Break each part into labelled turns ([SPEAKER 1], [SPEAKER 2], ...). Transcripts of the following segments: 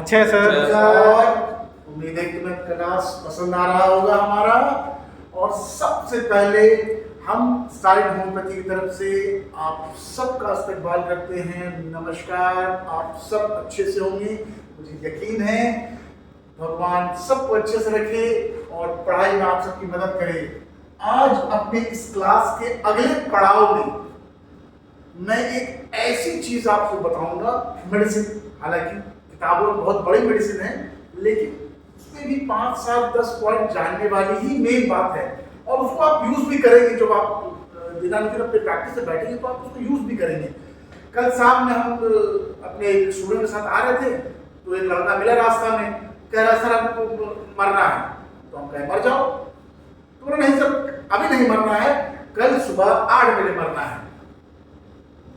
[SPEAKER 1] अच्छे है सर।
[SPEAKER 2] और उम्मीद है कि तुम्हें क्लास पसंद आ रहा होगा हमारा। और सबसे पहले हम साइड होम्योपैथी की तरफ से आप सबका इस्तकबाल करते हैं। नमस्कार, आप सब अच्छे से होंगे, मुझे यकीन है। भगवान सबको अच्छे से रखे और पढ़ाई में आप सबकी मदद करे। आज अपने इस क्लास के अगले पड़ाव में मैं एक ऐसी चीज आपको बताऊंगा, मेडिसिन। हालांकि किताबों में बहुत बड़ी मेडिसिन है, लेकिन उसमें भी 5, 7, 10 पॉइंट जानने वाली ही मेन बात है। और उसको आप यूज भी करेंगे, जब आप दिनानुदिन अपने प्रैक्टिस से बैठेंगे तो आप उसको यूज भी करेंगे। कल शाम में हम अपने स्टूडेंट के साथ आ रहे थे, तो एक लड़का मिला रास्ता में, कह रहा सर हमको मरना है। तो हम कहे मर जाओ। तो बोला नहीं सर अभी नहीं मरना है, कल सुबह 8 बजे मरना है।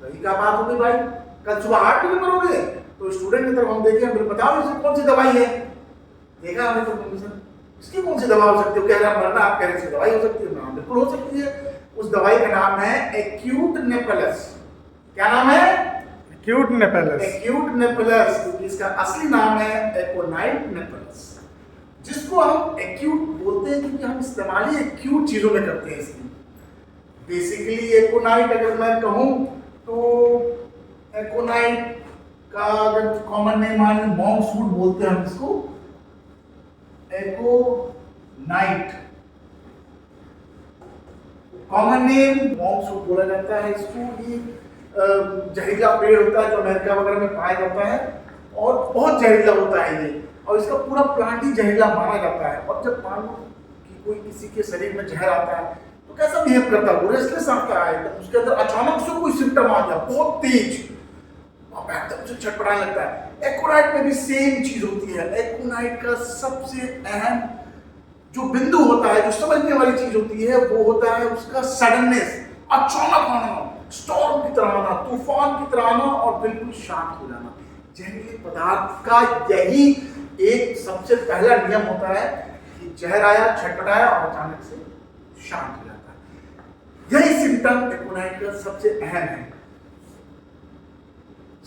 [SPEAKER 2] वही क्या बात होगी भाई, कल सुबह 8 बजे मरोगे? तो स्टूडेंट की तरफ हम देखे, हम बताओ इसमें कौन सी दवाई है। देखा हमने तो सर इसकी कौन सी दवा हो सकती है? कह रहा मरना, आप कह रहे इसकी दवाई हो सकती है। नाम बिल्कुल हो सकती है। उस दवाई का नाम है एक्यूट नेपेलस। क्या नाम है?
[SPEAKER 1] Acute napellus.
[SPEAKER 2] एक्यूट नेपेलस, क्योंकि इसका असली नाम है एकोनाइट नेपेलस, जिसको हम एक्यूट बोलते हैं क्योंकि हम इस्तेमाल ही एक्यूट चीजों में करते हैं इसकी। बेसिकली एकोनाइट अगर मैं कहूं तो एकोनाइट का अगर कॉमन नेम मान लो मॉन्क्स वुड बोलते हैं हम इसको। एकोनाइट कॉमन नेम मॉन्क्स वुड बोला जाता है इसको। ये जहरीला पेड़ होता है जो अमेरिका वगैरह में पाया जाता है, और बहुत जहरीला होता है ये, और इसका पूरा प्लांट ही जहरीला माना जाता है। और जब मान लो कि कोई किसी के शरीर में जहर आता है तो कैसा बिहेव करता है, वो रेस्टलेस आता है, तो उसके अंदर अचानक से कोई सिम्टम आ गया बहुत तेज, एकदम से छटपटाने लगता है। एकोनाइट में भी सेम चीज होती है। एकोनाइट का सबसे अहम जो बिंदु होता है, जो समझने वाली चीज होती है, वो होता है उसका सडननेस, अचानक आना, स्टॉर्म की तरह आना, तूफान की तरह आना और बिल्कुल शांत हो जाना। जहरीले पदार्थ का यही एक सबसे पहला नियम होता है कि जहर आया, छटपटाया और अचानक से शांत हो जाता है। यही सिम्टम एकोनाइट का सबसे अहम है।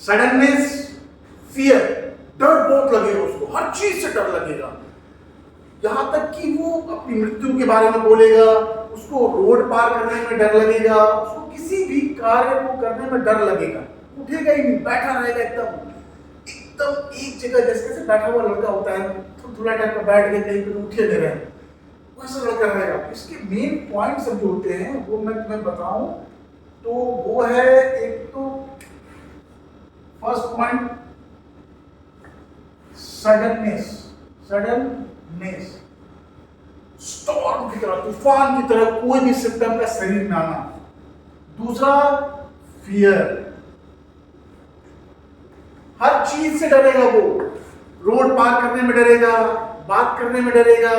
[SPEAKER 2] सडननेस, फियर, डर बहुत लगेगा उसको, हर चीज से डर लगेगा, यहां तक कि वो अपनी मृत्यु के बारे में बोलेगा, उसको रोड पार करने में डर लगेगा, उसको किसी भी कार्य को करने में डर लगेगा, उठेगा ही नहीं, बैठा रहेगा एकदम एक जगह। जैसे बैठा हुआ लड़का होता है, तो थोड़ा टाइम पर बैठ गए, कहीं पर उठे नहीं रहे, वैसा लड़का रहेगा। इसके मेन पॉइंट सब जो होते हैं वो मैं तुम्हें बताऊं तो वो है, एक तो फर्स्ट पॉइंट सडननेस, स्टॉर्म की तरह, तूफान की तरह कोई भी सिम्टम का शरीर में आना। दूसरा फियर, हर चीज से डरेगा वो, रोड पार करने में डरेगा, बात करने में डरेगा,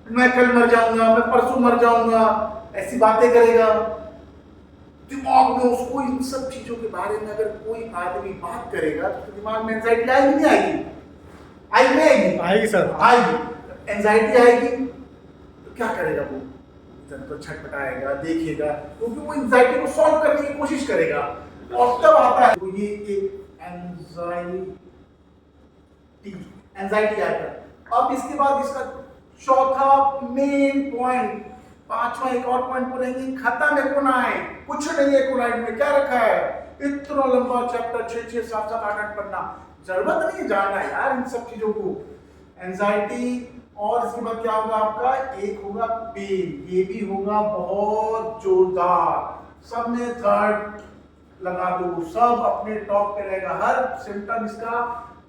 [SPEAKER 2] मैं कल मर जाऊंगा, मैं परसों मर जाऊंगा, ऐसी बातें करेगा। दिमाग में उसको इन सब चीजों के बारे में अगर कोई आदमी बात करेगा तो दिमाग में एंजाइटी आएगी नहीं आएगी? आएगी?
[SPEAKER 1] आएगी सर,
[SPEAKER 2] आएगी। एंजाइटी आएगी तो क्या करेगा वो? तो छटपटाएगा, देखेगा, क्योंकि वो एंजाइटी को सॉल्व करने की कोशिश करेगा। और तब आता है तो ये एक एंजाइटी आएगा। अब इसके बाद इसका चौथा मेन पॉइंट, पांचवा एक और पॉइंट बोलेंगे, खत्म एकोनाइट। कुछ नहीं एकोनाइट में क्या रखा है, इतना लंबा चैप्टर, 6, 6, 7, 7, 8, 8 पन्ना, जरूरत नहीं जानना यार इन सब चीजों को। एंजाइटी, और इसके बाद क्या होगा आपका, एक होगा पेन, ये भी होगा बहुत जोरदार। सब में थर्ड लगा दो, सब अपने टॉप पे रहेगा, हर सिम्टम इसका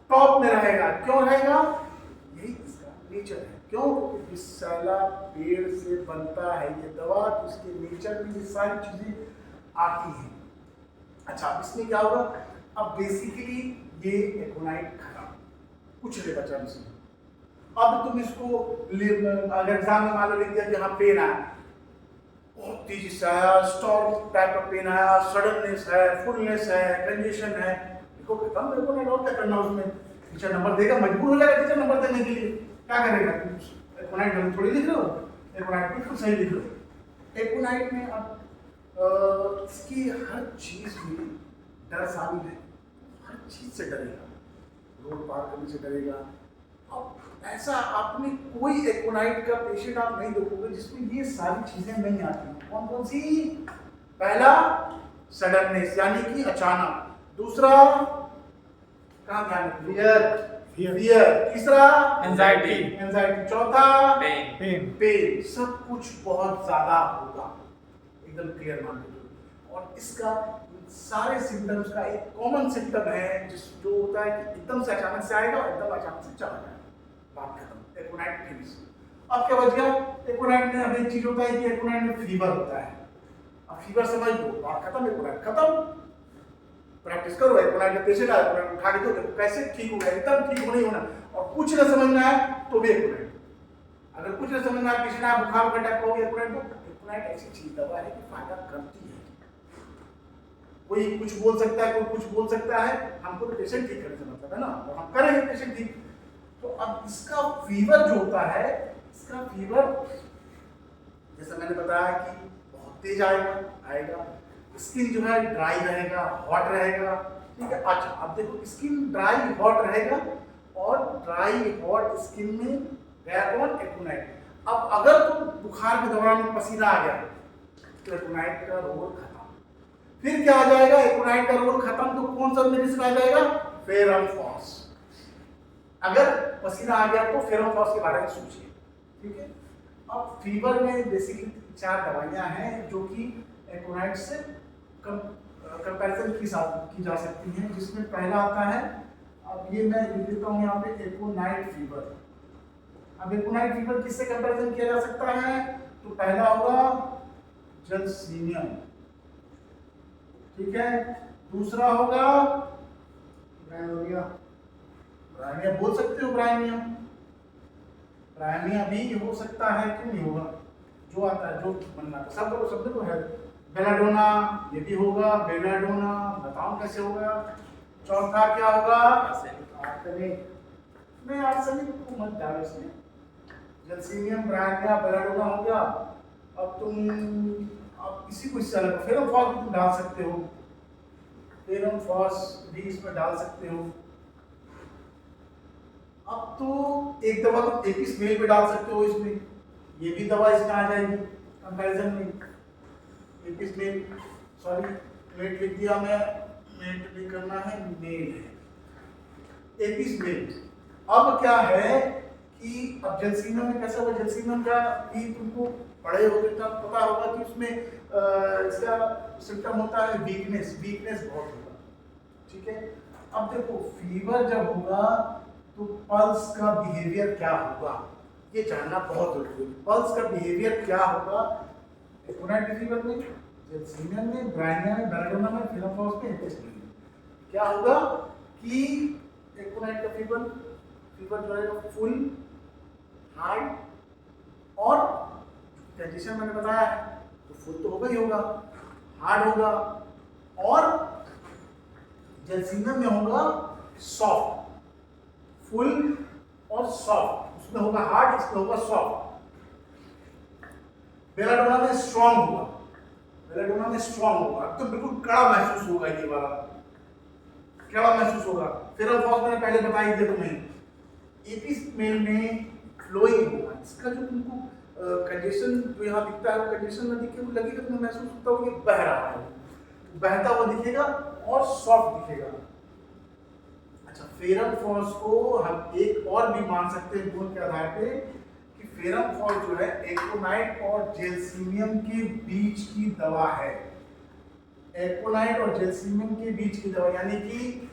[SPEAKER 2] टॉप में रहेगा। क्यों रहेगा? यही इसका नेचर है। क्यों? क्योंकि विषैला पेड़ से बनता है ये दवा, तो इसके नेचर में ये सारी चीजें आती हैं। अच्छा, इसमें क्या होगा, अब बेसिकली ये एकोनाइट खत्म, कुछ नहीं बचा इसमें। अब तुम इसको अगर एग्जाम में मान लो लिख दिया कि हाँ पेन आया, बहुत तेजी से आया, स्टॉर्म टाइप का पेन आया, सडननेस है, फुलनेस है, कंजेशन है, देखो खत्म एकोनाइट। और क्या करना उसमें? टीचर नंबर देगा, मजबूर हो जाएगा टीचर नंबर देने के लिए। क्या करेगा? एकोनाइट गलत थोड़ी लिख रहे हो, एकोनाइट बिल्कुल सही लिख रहे हो। एकोनाइट में अब इसकी हर चीज में डर शामिल है, हर चीज से डरेगा। रोड पार करने से डरेगा। अब ऐसा आपने कोई एकोनाइट का पेशेंट आप नहीं देखोगे जिसमें ये सारी चीजें नहीं आती। कौन कौन सी? पहला सडननेस यानी कि अचानक, दूसरा कहाँ ध्यान रखिए, फियर, तीसरा एंजाइटी, चौथा पेन। सब कुछ बहुत ज्यादा होगा, एकदम क्लियर मान लीजिए। और इसका सारे सिम्टम्स का एक कॉमन सिम्टम है जो होता है कि एकदम से अचानक से आएगा और एकदम अचानक से चला जाएगा, बात खत्म। एकोनाइट फिनिश। अब क्या बच गया? एकोनाइट में अब एक चीज होता है कि एकोनाइट में फीवर होता है। अब फीवर समझ लो, बात खत्म, एकोनाइट खत्म। प्रैक्टिस करो, एकोनाइट का पेशेंट आया, एकोनाइट उठा के दो, देखो कैसे ठीक हो गया, एकदम ठीक होने ही होना। और कुछ न समझना है तो भी एकोनाइट, अगर कुछ न समझना है, पेशेंट आया बुखार का अटैक हो गया, एकोनाइट दो। एकोनाइट ऐसी चीज दवा है कि फायदा करती है। कोई कुछ बोल सकता है, कोई कुछ बोल सकता है, हमको तो पेशेंट ठीक करने से मतलब है ना, और हम करेंगे पेशेंट ठीक। तो अब इसका फीवर जो होता है, इसका फीवर जैसा मैंने बताया कि बहुत तेज आएगा। स्किन जो है ड्राई रहेगा, हॉट रहेगा, ठीक है। अच्छा अब देखो, स्किन ड्राई हॉट रहेगा और ड्राई हॉट स्किन में गया कौन? एकोनाइट। अब अगर तो बुखार के दौरान में पसीना आ गया तो एकोनाइट का रोल खत्म। फिर क्या आ जाएगा? एकोनाइट का रोल खत्म तो कौन सा मेडिसिन आ जाएगा? फेरमफॉस। अगर पसीना आ गया तो फेरमफॉस के बारे में सोचिए, ठीक है। अब फीवर में बेसिकली 4 दवाइयां हैं जो कि एकोनाइट से कंपैरिजन की जा सकती हैं, जिसमें पहला आता है, अब ये मैं लिख देता हूँ यहाँ पे, एकोनाइट फीवर। अब एकोनाइट फीवर किससे कंपैरिजन किया जा सकता है? तो पहला होगा जलसीनियम, ठीक है। दूसरा होगा ब्रायनिया, ब्रायनिया बोल सकते हो, ब्रायनिया भी हो सकता है, क्यों नहीं होगा? जो आता है, जो बनना है, सब तो है। बेलाडोना, ये भी होगा, बेलाडोना, बताओ कैसे होगा। चौथा क्या होगा? आर्सेनिक। नहीं, आर्सेनिक को मत डालो इसमें। जलसीनियम, ब्रायनिया, बेलाडोना हो गया। अब इसी को इससे अलग फेरमफॉस भी तुम डाल सकते हो, फेरमफॉस भी इसमें डाल सकते हो। अब तो एक दवा तो एपिस मेल पे डाल सकते हो इसमें, ये भी दवा इसमें आ जाएगी कंपैरिजन में। एपिस मेल, सॉरी मेट लिख दिया मैं, मेट भी करना है, मेल है, एपिस मेल। अब क्या है कि अब जलसीनियम में कैसा होगा? जलसीनियम का भी तुमको पढ़े हो तो पता होगा कि उसमें इसका सिम्टम होता है वीकनेस बहुत होगा, ठीक है। अब देखो, फीवर जब होगा तो पल्स का बिहेवियर क्या होगा, ये जानना बहुत जरूरी है। पल्स का बिहेवियर क्या होगा एकोनाइट फीवर में, जलसीनियम में, ब्रायनिया में, बेलाडोना में, फेरमफॉस में, एपिस में। क्या होगा कि एकोनाइट का फीवर जो है फुल, हार्ड और कंडीशन मैंने बताया है तो फुल तो होगा ही होगा, हार्ड होगा, और जलसीनियम में होगा सॉफ्ट। फुल और सॉफ्ट, उसमें होगा हार्ड, इसमें होगा सॉफ्ट। बेलाडोना में स्ट्रॉन्ग होगा, तो बिल्कुल कड़ा महसूस होगा, ये वाला कड़ा महसूस होगा। फेरमफॉस मैंने पहले बताई थी तुम्हें, एपिस मेल में फ्लोइंग होगा। इसका जो तुमको कंडीशन जो यहाँ दिखता है, कंडीशन में दिखे, लगेगा तुम्हें महसूस होता हो कि बह रहा है, बहता हुआ दिखेगा और सॉफ्ट दिखेगा। अच्छा, फेरमफॉस को हम एक और भी मान सकते हैं गुण के आधार पे कि फेरमफॉस जो है एकोनाइट और जलसीनियम के बीच की दवा है। एकोनाइट और जलसीनियम के बीच की दवा, यानी कि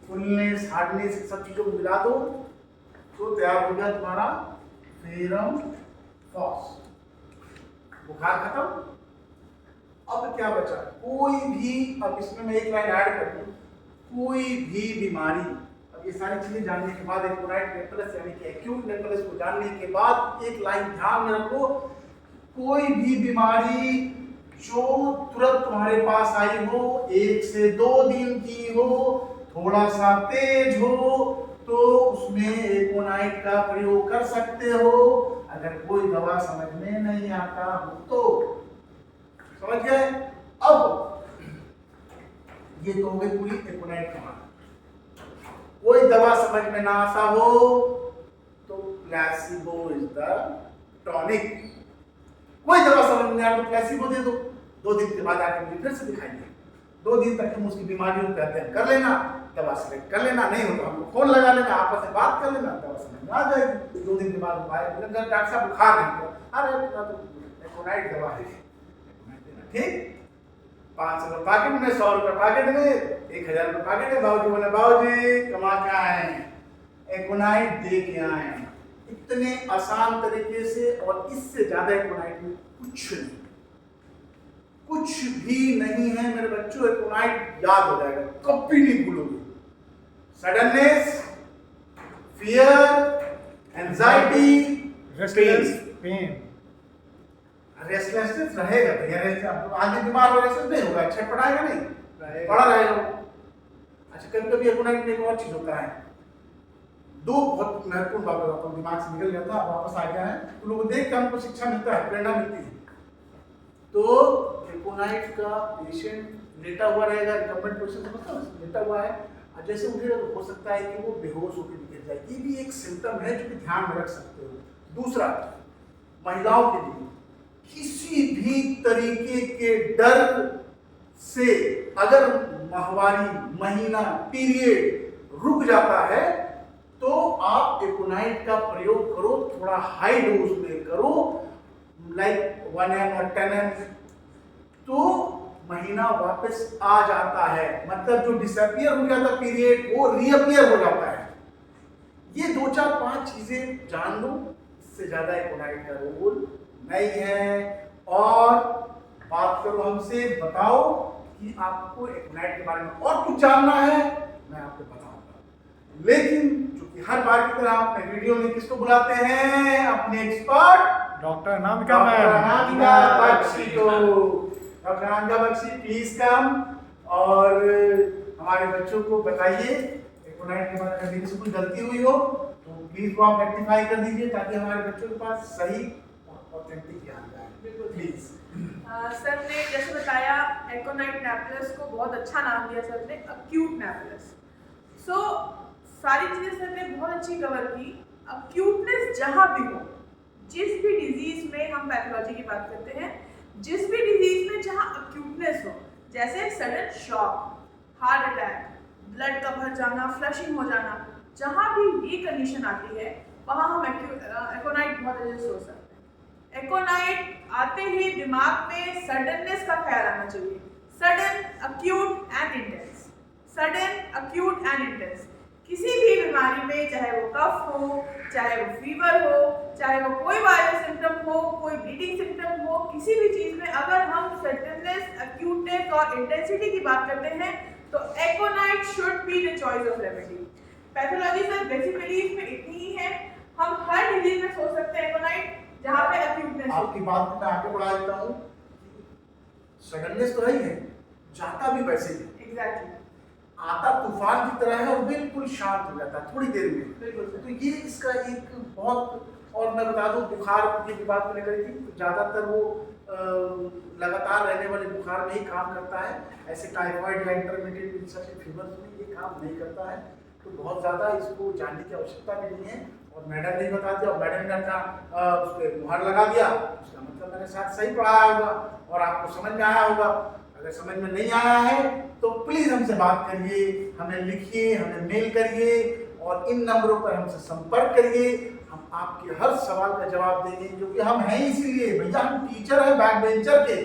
[SPEAKER 2] फुलनेस, हार्डनेस, सब चीजों को मिला दो तो तैयार हो गया तुम्हारा फेरमफॉस। बुखार खत्म। अब क्या बचा? कोई भी, अब इसमें मैं एक लाइन ऐड कर दूं, कोई भी बीमारी, अब ये सारी चीजें जानने के बाद, एकोनाइट नेफ्रस यानी कि एक्यूट नेफ्रस को जानने के बाद एक लाइन ध्यान में रखो, कोई भी बीमारी जो तुरंत तुम्हारे पास आई हो, 1 से 2 दिन की हो, थोड़ा सा तेज हो, तो उसमें एकोनाइट का प्रयोग कर सकते हो। अगर कोई दवा समझ में नहीं आता हो तो, समझ गए? अब ये तो हो गई पूरी एकोनाइट कहानी। कोई दवा समझ में ना आता हो तो प्लेसिबो इज द टॉनिक। कोई दवा समझ में नहीं आया तो प्लेसिबो दे दो, 2 दिन के बाद आके मुझे फिर से दिखाइए। 2 दिन तक हम उसकी बीमारियों को कहते हैं कर लेना, दवा सेलेक्ट कर लेना, नहीं हो तो हमको फोन लगा लेना, आपस में बात कर लेना, दवा समझ में आ जाएगी। 2 दिन के बाद उपाय डॉक्टर साहब बुखार नहीं हुआ, अरे तो एकोनाइट दवा है, ठीक। 500 रुपये पैकेट में, 100 रुपये पैकेट में, 1000 रुपये पैकेट में। बाबूजी बोले बाबूजी कमा के आए, एकोनाइट दे के आए। इतने आसान तरीके से, और इससे ज्यादा एकोनाइट में कुछ नहीं, कुछ भी नहीं है मेरे बच्चों। एकोनाइट याद हो जाएगा, कभी नहीं भूलोगे। Sadness, fear, anxiety,
[SPEAKER 1] pain,
[SPEAKER 2] restlessness रहेगा भैया। आदमी बीमार हो रेस्टलेस नहीं होगा, छटपटाएगा नहीं, पड़ा रहेगा। अच्छा, कभी कभी एकोनाइट में एक और चीज होता है, 2 बहुत महत्वपूर्ण बात बताता हूँ, दिमाग से निकल गया था, वापस आ गया है। तो लोगों को देख के हमको शिक्षा मिलता है, प्रेरणा मिलती है। तो एकोनाइट का पेशेंट लेटा हुआ रहेगा, रिकम्बेंट पोजीशन से मतलब लेटा हुआ है, और जैसे उठेगा तो हो सकता है कि वो बेहोश होकर गिर जाए। ये भी एक सिम्टम है जो कि ध्यान में रख सकते हो। दूसरा, महिलाओं के लिए किसी भी तरीके के डर से अगर माहवारी, महीना, पीरियड रुक जाता है तो आप एकोनाइट का प्रयोग करो, थोड़ा हाई डोज में करो, लाइक 1 ml और 10 ml, तो महीना वापस आ जाता है। मतलब जो डिसअपियर हो जाता पीरियड वो रीअपियर हो जाता है। ये 2, 4, 5 चीजें जान लो, इससे ज्यादा एकोनाइट का रोल नहीं है। और बात करो हमसे, बताओ कि आपको एकोनाइट के बारे में और कुछ जानना है, मैं आपको बताऊंगा। लेकिन चूंकि हर बार की तरह अपने वीडियो में किसको बुलाते हैं, अपने एक्सपर्ट
[SPEAKER 1] डॉक्टर अनामिका
[SPEAKER 2] बख्शी को। Doctor Anamika Bakshi please come, और हमारे बच्चों को बताइए एकोनाइट के बारे में, कोई गलती हुई हो तो प्लीज वो आप रेक्टिफाई कर दीजिए, ताकि हमारे बच्चों के पास सही ऑथेंटिक ज्ञान जाए। प्लीज।
[SPEAKER 3] सर ने जैसे बताया, एकोनाइट नेपुलस को बहुत अच्छा नाम दिया सर ने, अक्यूट नेपुलस। सो सारी चीजें सर ने बहुत अच्छी कवर की। अक्यूटनेस जहाँ भी हो, जिस भी डिजीज में, हम पैथोलॉजी की बात करते हैं, जिस भी डिजीज में जहाँ अक्यूटनेस हो, जैसे sudden shock, heart attack, blood का भर जाना, फ्लशिंग हो जाना, जहाँ भी ये कंडीशन आती है वहाँ हम एकोनाइट बहुत अच्छे से सोच सकते हैं। एकोनाइट आते ही दिमाग में सडननेस का ख्याल आना चाहिए, sudden, acute and intense, sudden, acute and intense. किसी भी बीमारी में, चाहे वो कफ हो, चाहे वो फीवर हो, चाहे वो कोई वायरल सिम्टम हो, कोई ब्लीडिंग सिम्टम हो, किसी भी चीज में अगर हम सडननेस, अक्यूटनेस और इंटेंसिटी की बात करते हैं तो aconite should be the choice of remedy. Pathology sir basically इसमें इतनी ही है, हम हर डिजीज में सोच सकते हैं एकोनाइट जहाँ पे अक्यूटनेस।
[SPEAKER 2] आपकी बात मैं आगे बढ़ा देता हूँ, सडननेस तो है, जाता भी वैसे ही।
[SPEAKER 3] एग्जैक्टली।
[SPEAKER 2] आता तूफान की तरह है और बिल्कुल शांत हो जाता है थोड़ी देर में। तो ये इसका एक बहुत, और मैं बता दूं बुखार की बात मैंने करी थी, तो ज़्यादातर वो लगातार रहने वाले बुखार में ही काम करता है। ऐसे टाइफाइड या इंटरमीडिएट फीवर्स में ये काम नहीं करता है। तो बहुत ज़्यादा इसको जानने की आवश्यकता भी नहीं है। और मैडम ने बता दिया, और मैडम ने अपना उस पर मुहर लगा दिया, उसका मतलब मैंने शायद सही पढ़ाया होगा और आपको समझ में आया होगा। अगर समझ में नहीं आया है तो प्लीज़ हमसे बात करिए, हमें लिखिए, हमें मेल करिए, और इन नंबरों पर हमसे संपर्क करिए। हम आपके हर सवाल का जवाब देंगे, क्योंकि हम हैं इसीलिए भैया, हम टीचर हैं बैक बेंचर के।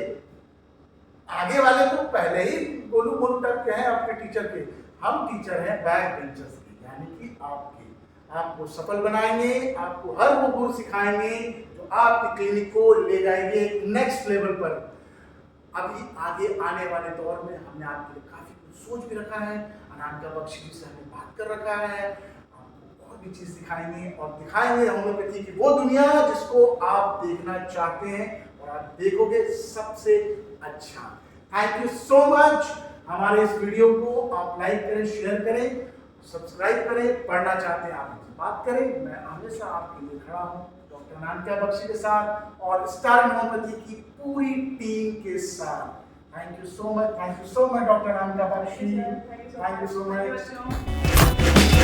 [SPEAKER 2] आगे वाले तो पहले ही गोलू मोलू टाइप के हैं अपने टीचर के, हम टीचर हैं बैक बेंचर्स के, यानी कि आपके। आपको सफल बनाएंगे, आपको हर वो गुण सिखाएंगे जो आपके क्लिनिक को ले जाएंगे नेक्स्ट लेवल पर। अभी आगे आने वाले दौर में हमने आपके लिए काफी कुछ सोच भी रखा है। अनामिका बख्शी जी से हमने बात कर रखा है, आपको और भी चीज सिखाएंगे और दिखाएंगे होम्योपैथी की वो दुनिया जिसको आप देखना चाहते हैं, और आप देखोगे सबसे अच्छा। Thank you so much. हमारे इस वीडियो को आप लाइक करें, शेयर करें, सब्सक्राइब करें। पढ़ना चाहते हैं आप मुझसे बात करें, मैं हमेशा आपके लिए खड़ा हूँ डॉक्टर अनामिका बख्शी के साथ और स्टार होम्योपैथी की पूरी टीम के साथ। Thank you so much, thank you so much doctor Anamika Bakshi, thank you so much.